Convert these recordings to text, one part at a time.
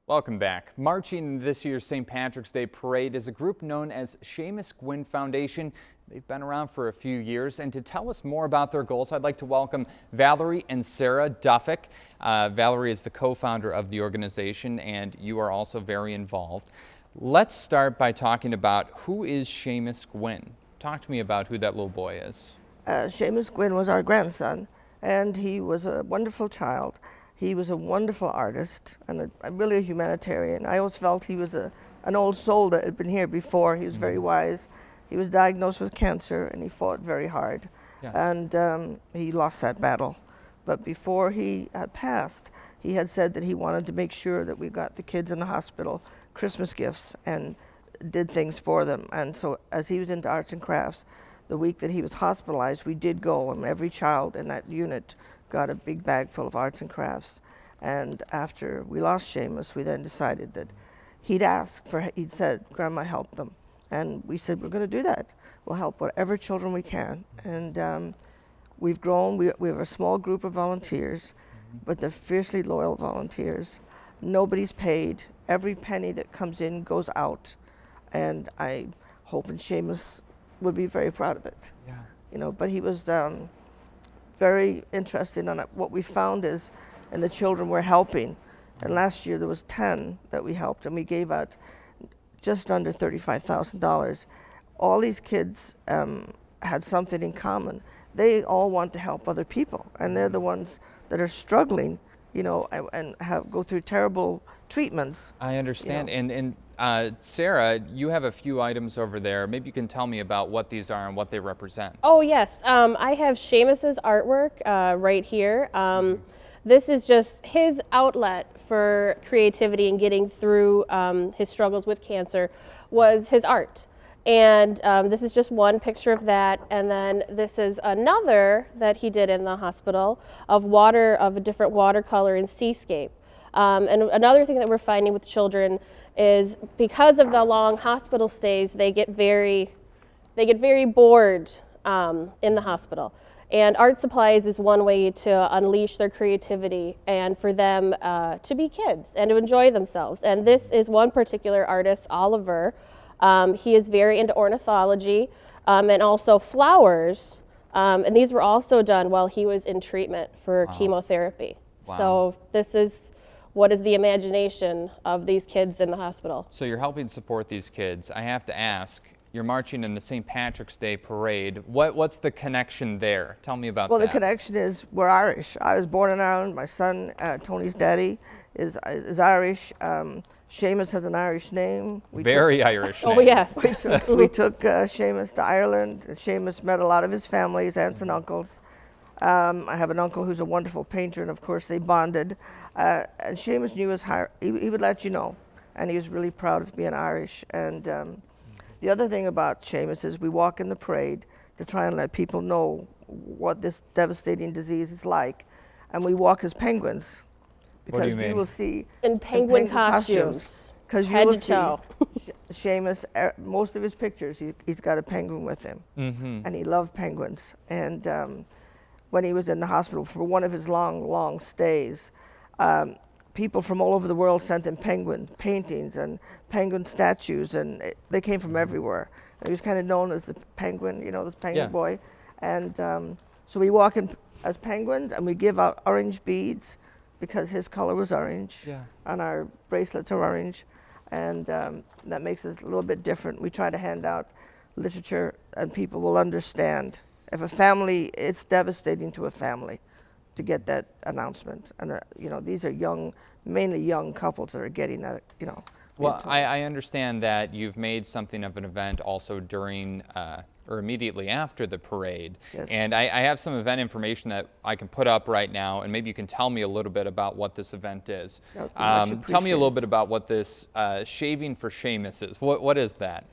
Welcome back. Marching in this year's St. Patrick's Day Parade is a group known as Shaymus Guinn Foundation. They've been around for a few years, and to tell us more about their goals, I'd like to welcome Valerie and Sarah Duffick. Valerie is the co-founder of the organization, and you are also very involved. Let's start by talking about who is Shaymus Guinn. Talk to me about who that little boy is. Shaymus Guinn was our grandson, and he was a wonderful child. He was a wonderful artist and really a humanitarian. I always felt he was an old soul that had been here before. He was very wise. He was diagnosed with cancer, and he fought very hard. Yes. And he lost that battle. But before he had passed, he had said that he wanted to make sure that we got the kids in the hospital Christmas gifts and did things for them. And so as he was into arts and crafts, the week that he was hospitalized, we did go, and every child in that unit got a big bag full of arts and crafts. And after we lost Shaymus, we then decided that he'd said, Grandma, help them. And we said, we're going to do that. We'll help whatever children we can. And we've grown. We have a small group of volunteers, but they're fiercely loyal volunteers. Nobody's paid. Every penny that comes in goes out. And I hope and Shaymus would be very proud of it. Yeah. You know, but he was very interested in it. What we found is, and the children we're helping, and last year there was 10 that we helped, and we gave out just under $35,000. All these kids had something in common. They all want to help other people, and they're the ones that are struggling, you know, and go through terrible treatments. I understand. You know. And Sarah, you have a few items over there. Maybe you can tell me about what these are and what they represent. Oh yes, I have Shaymus's artwork right here. This is just his outlet for creativity and getting through his struggles with cancer was his art. And this is just one picture of that, and then this is another that he did in the hospital of a different watercolor and seascape. And another thing that we're finding with children is because of the long hospital stays, they get very bored in the hospital. And art supplies is one way to unleash their creativity and for them to be kids and to enjoy themselves. And this is one particular artist, Oliver. He is very into ornithology and also flowers. And these were also done while he was in treatment for chemotherapy. Wow. So this is what is the imagination of these kids in the hospital. So you're helping support these kids. I have to ask, you're marching in the St. Patrick's Day Parade. What's the connection there? Tell me about that. Well, the connection is we're Irish. I was born in Ireland. My son, Tony's daddy, is Irish. Shaymus has an Irish name. Very Irish name. Oh, yes. We took Shaymus to Ireland. Shaymus met a lot of his family, his aunts and uncles. I have an uncle who's a wonderful painter, and of course they bonded. And Shaymus knew he would let you know, and he was really proud of being Irish. And the other thing about Shaymus is we walk in the parade to try and let people know what this devastating disease is like, and we walk as penguins. Because what do you mean? You will see in penguin costumes, because you will see Shaymus, most of his pictures, he's got a penguin with him, and he loved penguins. And when he was in the hospital for one of his long stays, people from all over the world sent him penguin paintings and penguin statues, and they came from everywhere. And he was kind of known as the penguin, you know, this penguin boy. And so we walk in as penguins, and we give out orange beads because his color was orange, and our bracelets are orange, and that makes us a little bit different. We try to hand out literature, and people will understand. If a family, it's devastating to a family to get that announcement. And, you know, these are mainly young couples that are getting that, you know. Well, I understand that you've made something of an event also during or immediately after the parade. Yes. And I have some event information that I can put up right now, and maybe you can tell me a little bit about what this event is. Tell me a little bit about what this Shaving for Shaymus is. What is that?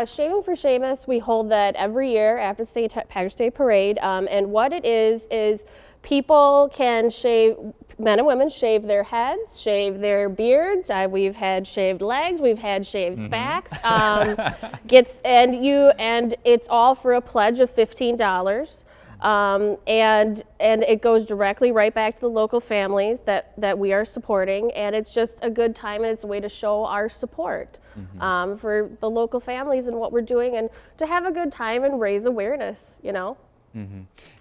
Shaving for Shaymus, we hold that every year after the St. Patrick's Day Parade, and what it is people can shave, men and women shave their heads, shave their beards. We've had shaved legs, we've had shaved backs. And it's all for a pledge of $15. And it goes directly right back to the local families that we are supporting, and it's just a good time, and it's a way to show our support for the local families and what we're doing, and to have a good time and raise awareness, you know.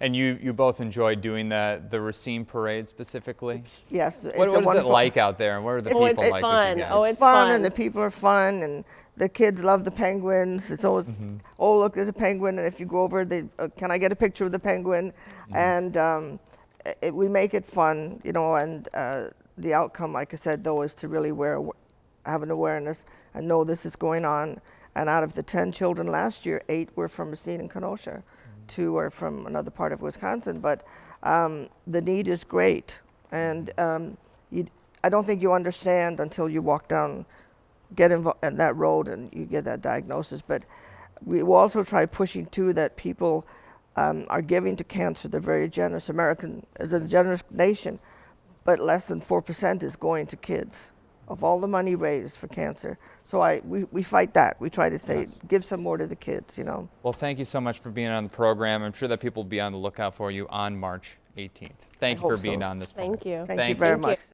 And you both enjoyed doing the Racine parade specifically? Yes. What is it like out there, and what are the people it's like fun. with you guys? Oh, it's fun, fun. and the people are fun, and the kids love the penguins. It's always, oh, look, there's a penguin, and if you go over, they can I get a picture of the penguin? And we make it fun, you know, and the outcome, like I said, though, is to really have an awareness and know this is going on. And out of the 10 children last year, 8 were from Racine and Kenosha. 2 are from another part of Wisconsin, but the need is great. And I don't think you understand until you walk down, get involved in that road and you get that diagnosis. But we will also try pushing too that people are giving to cancer. They're very generous. American is a generous nation, but less than 4% is going to kids of all the money raised for cancer. So we fight that. We try to say, give some more to the kids, you know. Well, thank you so much for being on the program. I'm sure that people will be on the lookout for you on March 18th. Thank you for being on this morning. Thank you. Thank you very much.